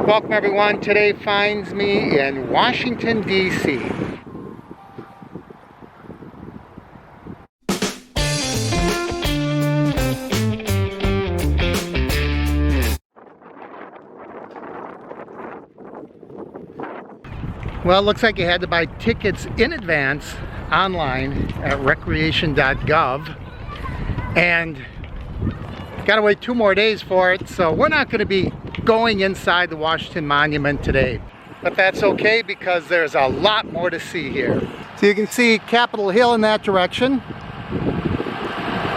Welcome everyone. Today finds me in Washington, D.C. Well, it looks like you had to buy tickets in advance online at recreation.gov, and gotta wait 2 more days for it, so we're not going to be going inside the Washington Monument today. But that's okay because there's a lot more to see here. So you can see Capitol Hill in that direction.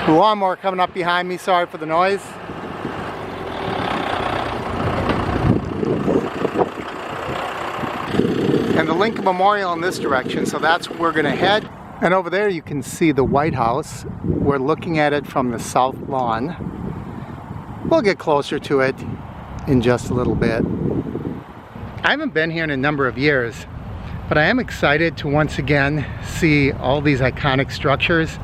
The lawnmower coming up behind me, sorry for the noise. And the Lincoln Memorial in this direction, so that's where we're gonna head. And over there you can see the White House. We're looking at it from the south lawn. We'll get closer to it in just a little bit. I haven't been here in a number of years, but I am excited to once again see all these iconic structures.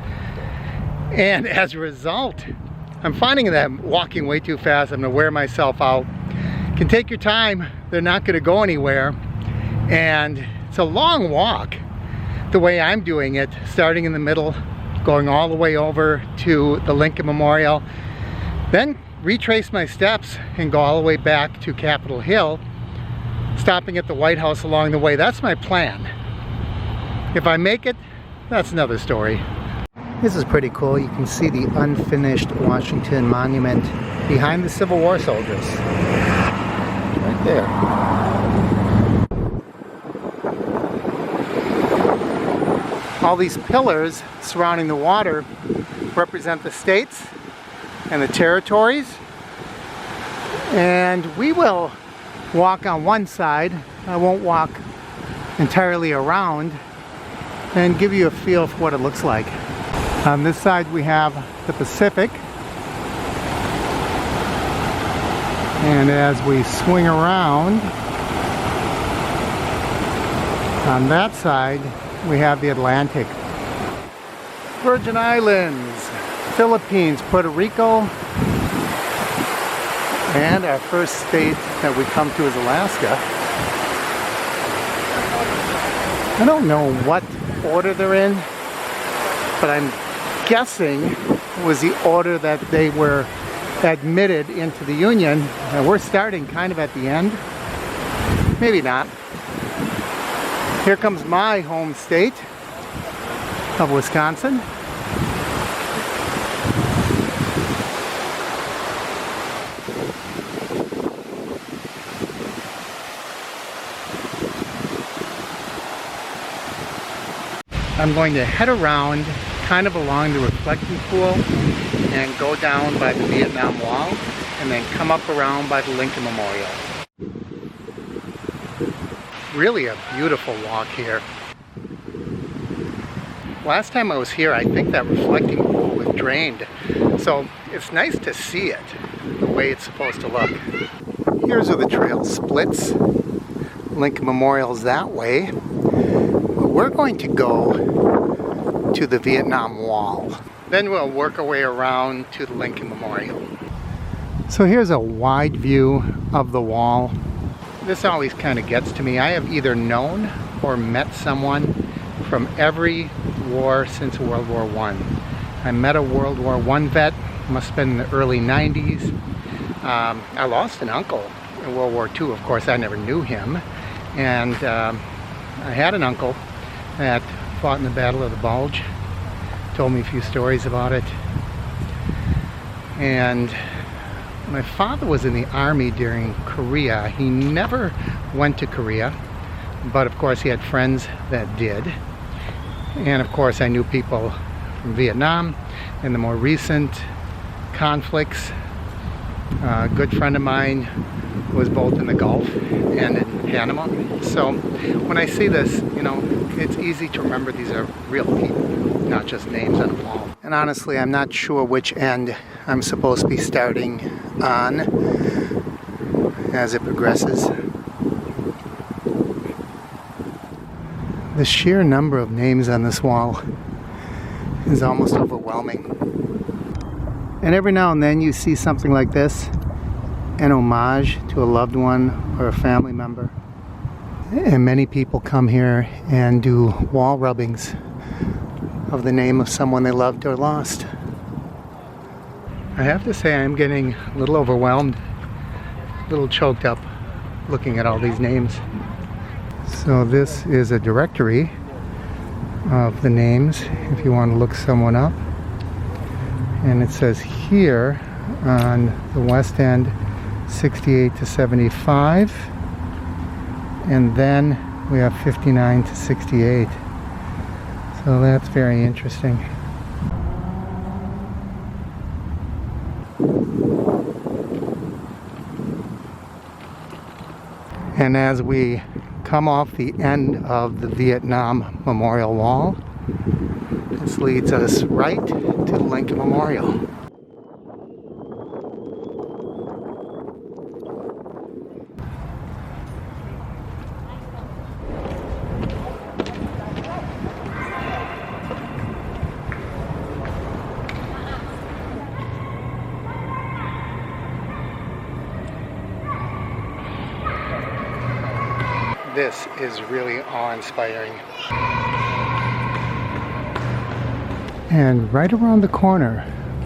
And as a result, I'm finding that I'm walking way too fast. I'm gonna wear myself out. You can take your time, they're not gonna go anywhere. And it's a long walk the way I'm doing it, starting in the middle, going all the way over to the Lincoln Memorial, then retrace my steps and go all the way back to Capitol Hill, stopping at the White House along the way. That's my plan. If I make it, that's another story. This is pretty cool. You can see the unfinished Washington Monument behind the Civil War soldiers. Right there. All these pillars surrounding the water represent the states and the territories, and we will walk on one side. I won't walk entirely around, and give you a feel for what it looks like. On this side we have the Pacific, and as we swing around on that side we have the Atlantic. Virgin Islands, Philippines, Puerto Rico, and our first state that we come to is Alaska. I don't know what order they're in, but I'm guessing it was the order that they were admitted into the Union, and we're starting kind of at the end. Maybe not. Here comes my home state of Wisconsin. I'm going to head around kind of along the reflecting pool and go down by the Vietnam Wall and then come up around by the Lincoln Memorial. Really a beautiful walk here. Last time I was here, I think that reflecting pool was drained, so it's nice to see it the way it's supposed to look. Here's where the trail splits. Lincoln Memorial's that way. We're going to go to the Vietnam Wall. Then we'll work our way around to the Lincoln Memorial. So here's a wide view of the wall. This always kind of gets to me. I have either known or met someone from every war since World War I. I met a World War I vet, must have been in the early 90s. I lost an uncle in World War II. Of course, I never knew him. And I had an uncle that fought in the Battle of the Bulge. Told me a few stories about it. And my father was in the army during Korea. He never went to Korea, but of course he had friends that did. And of course I knew people from Vietnam and the more recent conflicts. A good friend of mine was both in the Gulf and in Panama. So when I see this, you know, it's easy to remember these are real people, not just names on a wall. And honestly, I'm not sure which end I'm supposed to be starting on as it progresses. The sheer number of names on this wall is almost overwhelming. And every now and then you see something like this, an homage to a loved one or a family member. And many people come here and do wall rubbings of the name of someone they loved or lost. I have to say I'm getting a little overwhelmed, a little choked up looking at all these names. So this is a directory of the names if you want to look someone up. And it says here on the west end 68 to 75, and then we have 59 to 68. So that's very interesting. And as we come off the end of the Vietnam Memorial Wall, this leads us right to the Lincoln Memorial. This is really awe-inspiring. And right around the corner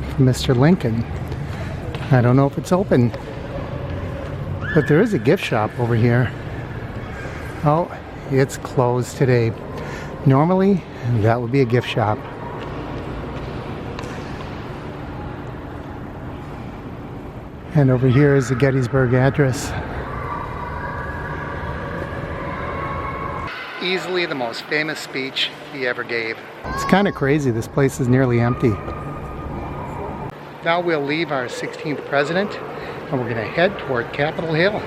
from Mr. Lincoln, I don't know if it's open, but there is a gift shop over here. Oh, it's closed today. Normally, that would be a gift shop. And over here is the Gettysburg Address. Easily the most famous speech he ever gave. It's kind of crazy, this place is nearly empty. Now we'll leave our 16th president and we're going to head toward Capitol Hill.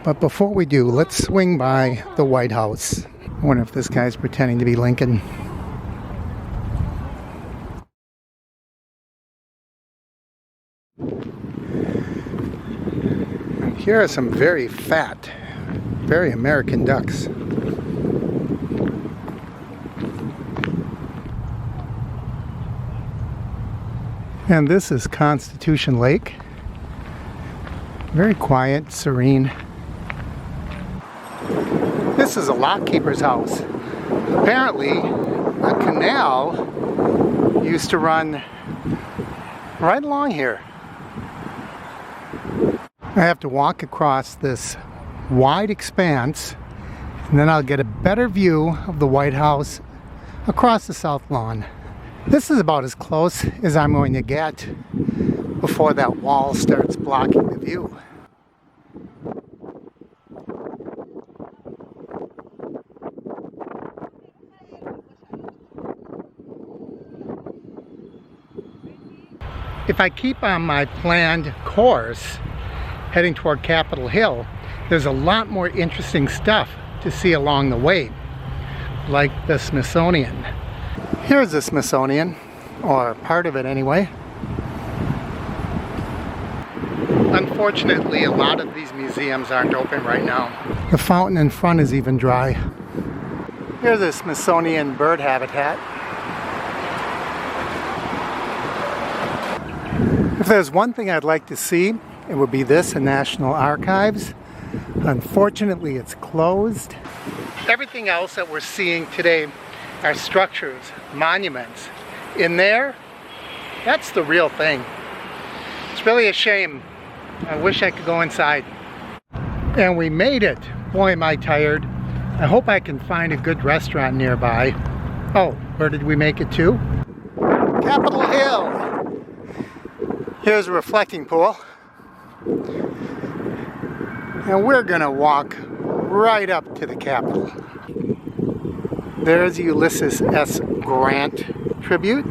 But before we do, let's swing by the White House. I wonder if this guy's pretending to be Lincoln. Here are some very fat, very American ducks. And this is Constitution Lake. Very quiet, serene. This is a lock keeper's house. Apparently, a canal used to run right along here. I have to walk across this wide expanse, and then I'll get a better view of the White House across the south lawn. This is about as close as I'm going to get before that wall starts blocking the view. If I keep on my planned course heading toward Capitol Hill, there's a lot more interesting stuff to see along the way, like the Smithsonian. Here's the Smithsonian, or part of it anyway. Unfortunately, a lot of these museums aren't open right now. The fountain in front is even dry. Here's a Smithsonian bird habitat. If there's one thing I'd like to see, it would be this in National Archives. Unfortunately, it's closed. Everything else that we're seeing today are structures, monuments. In there, that's the real thing. It's really a shame. I wish I could go inside. And we made it. Boy, am I tired. I hope I can find a good restaurant nearby. Oh, where did we make it to? Capitol Hill. Here's a reflecting pool. And we're gonna walk right up to the Capitol. There's Ulysses S. Grant tribute.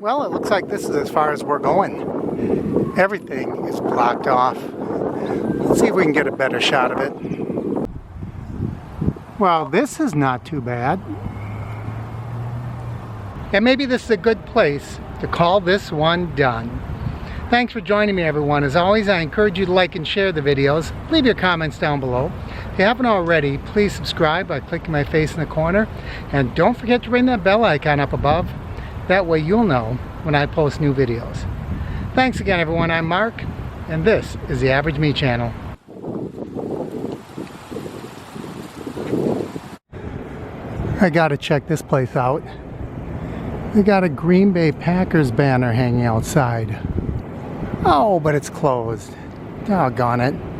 Well, it looks like this is as far as we're going. Everything is blocked off. Let's see if we can get a better shot of it. Well, this is not too bad. And maybe this is a good place to call this one done. Thanks for joining me, everyone. As always, I encourage you to like and share the videos. Leave your comments down below. If you haven't already, please subscribe by clicking my face in the corner. And don't forget to ring that bell icon up above. That way you'll know when I post new videos. Thanks again, everyone. I'm Mark, and this is the Average Me Channel. I gotta check this place out. They got a Green Bay Packers banner hanging outside. Oh, but it's closed. Doggone it.